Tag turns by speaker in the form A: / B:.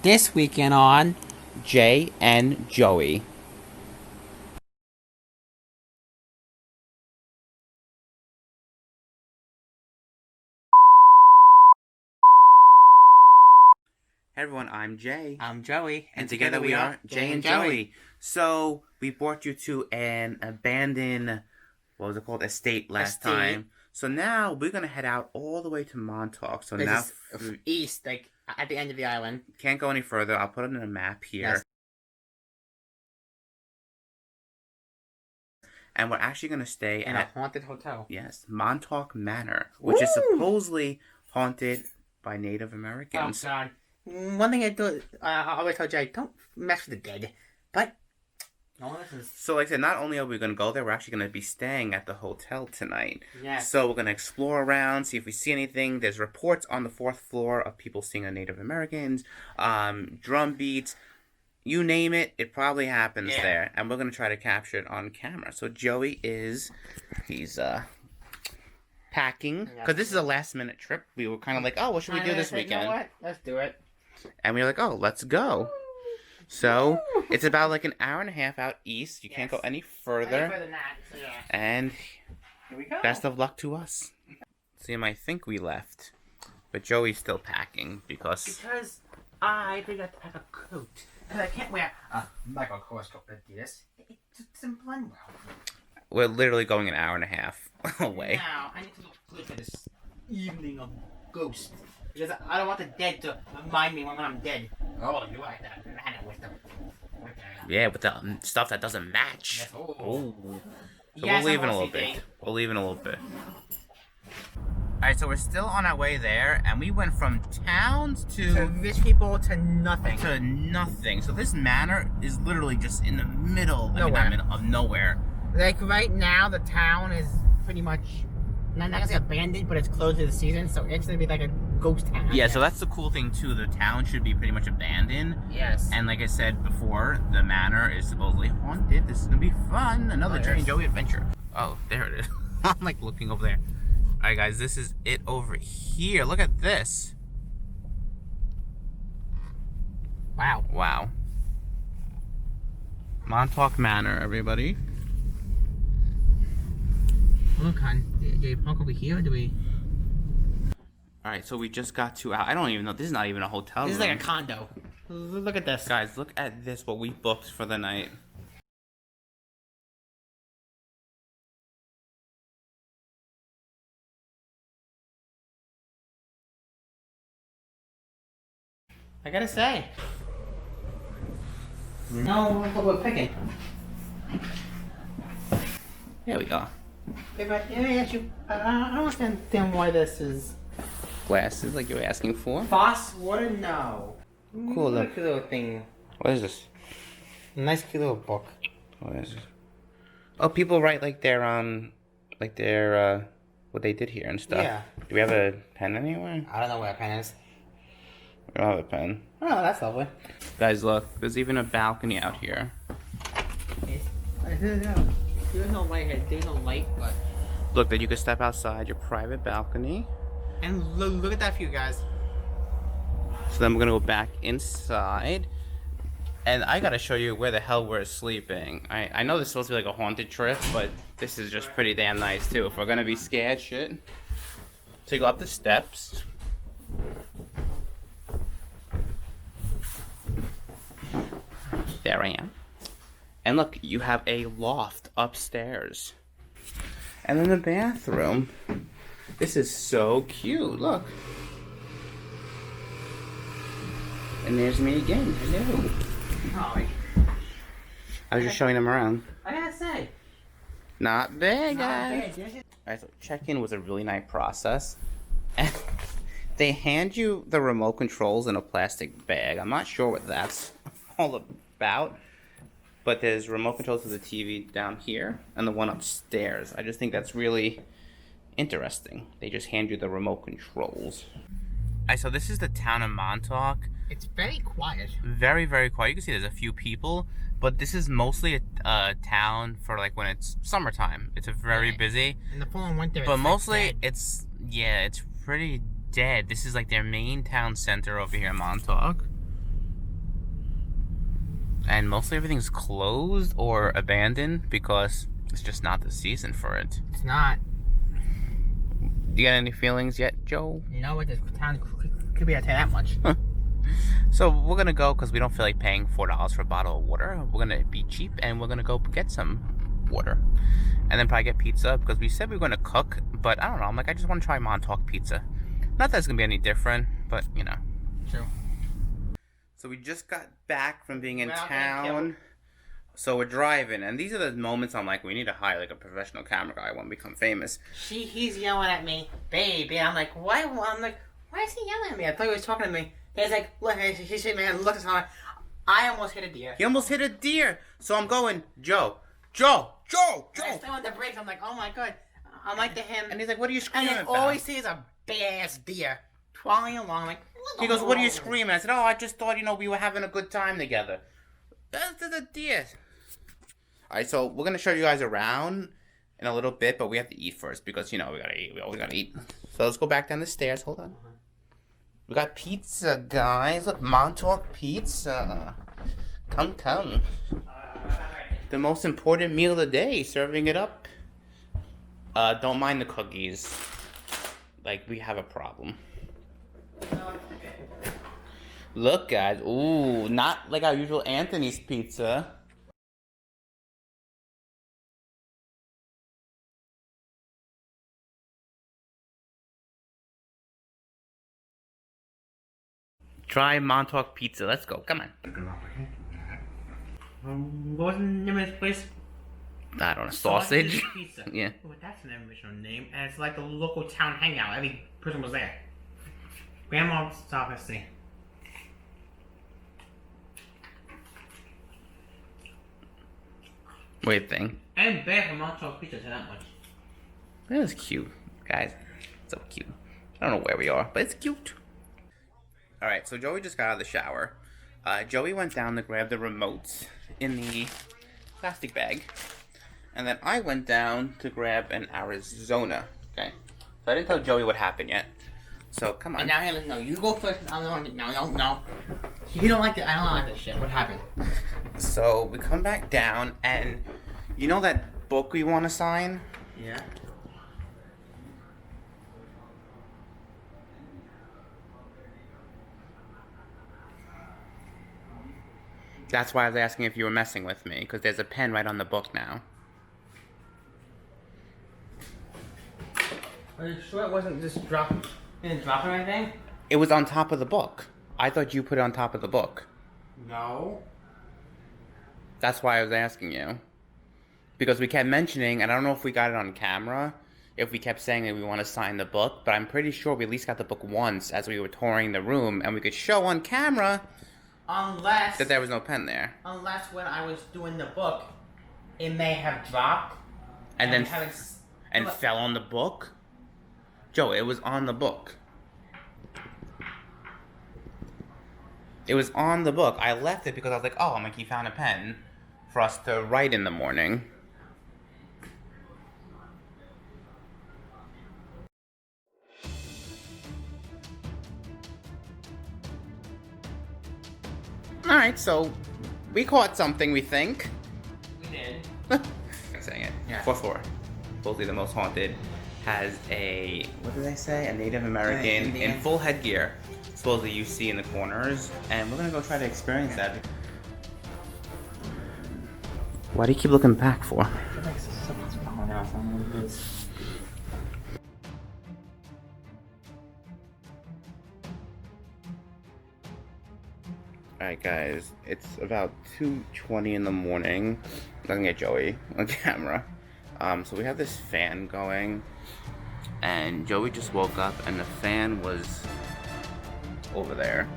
A: This weekend on
B: Jay and Joey. Hey everyone, I'm Jay.
A: I'm Joey,
B: and together we are Jay and Joey. So we brought you to an abandoned, what was it called, estate last time. So now we're gonna head out all the way to Montauk. So
A: This
B: now
A: is east, like at the end of the island.
B: Can't go any further. I'll put it in a map here.
A: Yes.
B: And we're actually gonna stay
A: In
B: at
A: a haunted hotel.
B: Yes, Montauk Manor, which is supposedly haunted by Native Americans.
A: Oh God! One thing I always tell Jay, don't mess with the dead. But no one listens.
B: So like I said, not only are we going to go there, we're actually going to be staying at the hotel tonight.
A: Yes.
B: So we're going to explore around, see if we see anything. There's reports on the 4th floor of people seeing a Native Americans, drum beats, you name it, it probably happens there. And we're going to try to capture it on camera. So Joey he's packing, because this is a last minute trip. We were kind of like, oh, what should we do this weekend?
A: You know what? Let's do it.
B: And we were like, oh, let's go. So, it's about like an hour and a half out east. You can't go any further.
A: Any further than that, so yeah.
B: And
A: Here we go.
B: best of luck to us. See, I think we left. But Joey's still packing because
A: I forgot to pack a coat. Because I can't wear a Michael Kors coat like this. It doesn't blend well.
B: we're literally going an hour and a half away.
A: Now, I need to look good for this evening of ghosts. Because I don't want the dead to remind me when I'm dead. Oh, you like that? I know with them.
B: Yeah, with the stuff that doesn't match.
A: Yes.
B: Oh. So
A: Yes,
B: we'll leave in
A: I'm
B: a little
A: OCD.
B: bit. We'll leave in a little bit. Alright, so we're still on our way there, and we went from towns
A: To rich people to nothing.
B: to nothing. So this manor is literally just in the middle,
A: Nowhere.
B: of nowhere.
A: Like right now, the town is pretty much not gonna say abandoned, but it's closed to the season, so it's gonna be like a ghost town.
B: Yeah, so that's the cool thing too. The town should be pretty much abandoned.
A: Yes.
B: And like I said before, the manor is supposedly haunted. This is gonna be fun. Another Jay and Joey adventure. Oh, there it is. I'm like looking over there. Alright guys, this is it over here. Look at this.
A: Wow.
B: Wow. Montauk Manor, everybody.
A: Look, hon. Do you park over here or do we?
B: Alright, so we just got to I don't even know. This is not even a hotel
A: This is
B: room.
A: like a condo. Look at this.
B: Guys, look at this, what we booked for the night.
A: I gotta say. No, what we're picking.
B: There we go.
A: If I ask you, I don't understand why this is.
B: Glasses like you were asking for.
A: Boss, water, no.
B: Cool,
A: Look
B: look.
A: at the little thing.
B: What is this?
A: Nice cute little book.
B: What is this? Oh, people write like their what they did here and stuff.
A: Yeah.
B: Do we have a pen anywhere?
A: I don't know where a pen is.
B: We don't have a pen.
A: Oh, that's lovely.
B: Guys, look. There's even a balcony out here.
A: There's no light here. There's no light, but.
B: Look, that you can step outside your private balcony.
A: And look at that view, guys.
B: So then we're gonna go back inside. And I gotta show you where the hell we're sleeping. I know this is supposed to be like a haunted trip, but this is just pretty damn nice too. If we're gonna be scared, shit. So you go up the steps. There I am. And look, you have a loft upstairs. And then the bathroom. This is so cute, look. And there's me again, hello.
A: Oh,
B: I was just showing them around.
A: I gotta say.
B: Not bad, guys.
A: Not bad.
B: Alright, so check-in was a really nice process. And they hand you the remote controls in a plastic bag. I'm not sure what that's all about. But there's remote controls to the TV down here and the one upstairs. I just think that's really interesting. They just hand you the remote controls. Alright, so this is the town of Montauk.
A: It's very quiet.
B: Very, very quiet. You can see there's a few people, but this is mostly a town for like when it's summertime. It's a very busy.
A: In the fall and winter,
B: But
A: it's
B: mostly
A: like dead.
B: it's pretty dead. This is like their main town center over here in Montauk. and mostly everything's closed or abandoned because it's just not the season for it.
A: It's not.
B: You got any feelings yet, Joe?
A: No, but this town could be, I tell you that much.
B: So we're gonna go because we don't feel like paying $4 for a bottle of water. We're gonna be cheap and we're gonna go get some water, and then probably get pizza because we said we were gonna cook. But I don't know. I'm like, I just want to try Montauk pizza. Not that it's gonna be any different, but you know.
A: True.
B: So we just got back from being in town. So we're driving, and these are the moments I'm like, we need to hire like a professional camera guy when we become famous.
A: He's yelling at me, baby. I'm like, why? I'm like, why is he yelling at me? I thought he was talking to me. He's like, look, he said, man, look at something. I almost hit a deer.
B: He almost hit a deer. So I'm going, Joe.
A: And I still on the brakes. I'm like, oh my god. I'm like to him.
B: And he's like, what are you screaming
A: about?
B: about?
A: And all he sees is a big ass deer twirling along. I'm like,
B: he goes, what are you screaming? I said, oh, I just thought, we were having a good time together. That's the deer. Alright, so we're going to show you guys around in a little bit, but we have to eat first because, we gotta eat. We always gotta eat. So let's go back down the stairs. Hold on. We got pizza, guys. Look, Montauk pizza. Come. The most important meal of the day. Serving it up. Don't mind the cookies. Like, we have a problem. Look, guys. Ooh, not like our usual Anthony's pizza. Try Montauk pizza. Let's go. Come on.
A: What was the name of this place?
B: I don't know. Sausage?
A: Pizza.
B: Yeah.
A: Oh, that's an original name. And it's like the local town hangout. Every person was there. Grandma's office.
B: Weird thing.
A: And bad for Montauk pizza, to that much.
B: That was cute, guys. So cute. I don't know where we are, but it's cute. Alright, so Joey just got out of the shower. Joey went down to grab the remotes in the plastic bag. And then I went down to grab an Arizona. Okay? So I didn't tell Joey what happened yet. So, come on.
A: And now, hey, no, you go first. I don't want to. No. You don't like it. I don't like this shit. What happened?
B: So, we come back down, and you know that book we want to sign?
A: Yeah.
B: That's why I was asking if you were messing with me, because there's a pen right on the book now.
A: Are you sure it wasn't just dropped? Didn't drop or anything?
B: It was on top of the book. I thought you put it on top of the book.
A: No.
B: That's why I was asking you. Because we kept mentioning, and I don't know if we got it on camera, if we kept saying that we want to sign the book, but I'm pretty sure we at least got the book once as we were touring the room, and we could show on camera
A: Unless
B: that there was no pen there.
A: Unless when I was doing the book, it may have dropped.
B: And then fell on the book? Joe, it was on the book. It was on the book. I left it because I was like, oh, I'm like, he found a pen for us to write in the morning. Alright, so we caught something, we think.
A: We did.
B: I'm saying it.
A: Yeah.
B: 4-4. Supposedly the most haunted has a, what did I say? A Native American in full headgear. Supposedly you see in the corners. And we're gonna go try to experience that. Why do you keep looking back for? Alright guys, it's about 2:20 in the morning. I'm gonna get Joey on camera. So we have this fan going, and Joey just woke up and the fan was over there.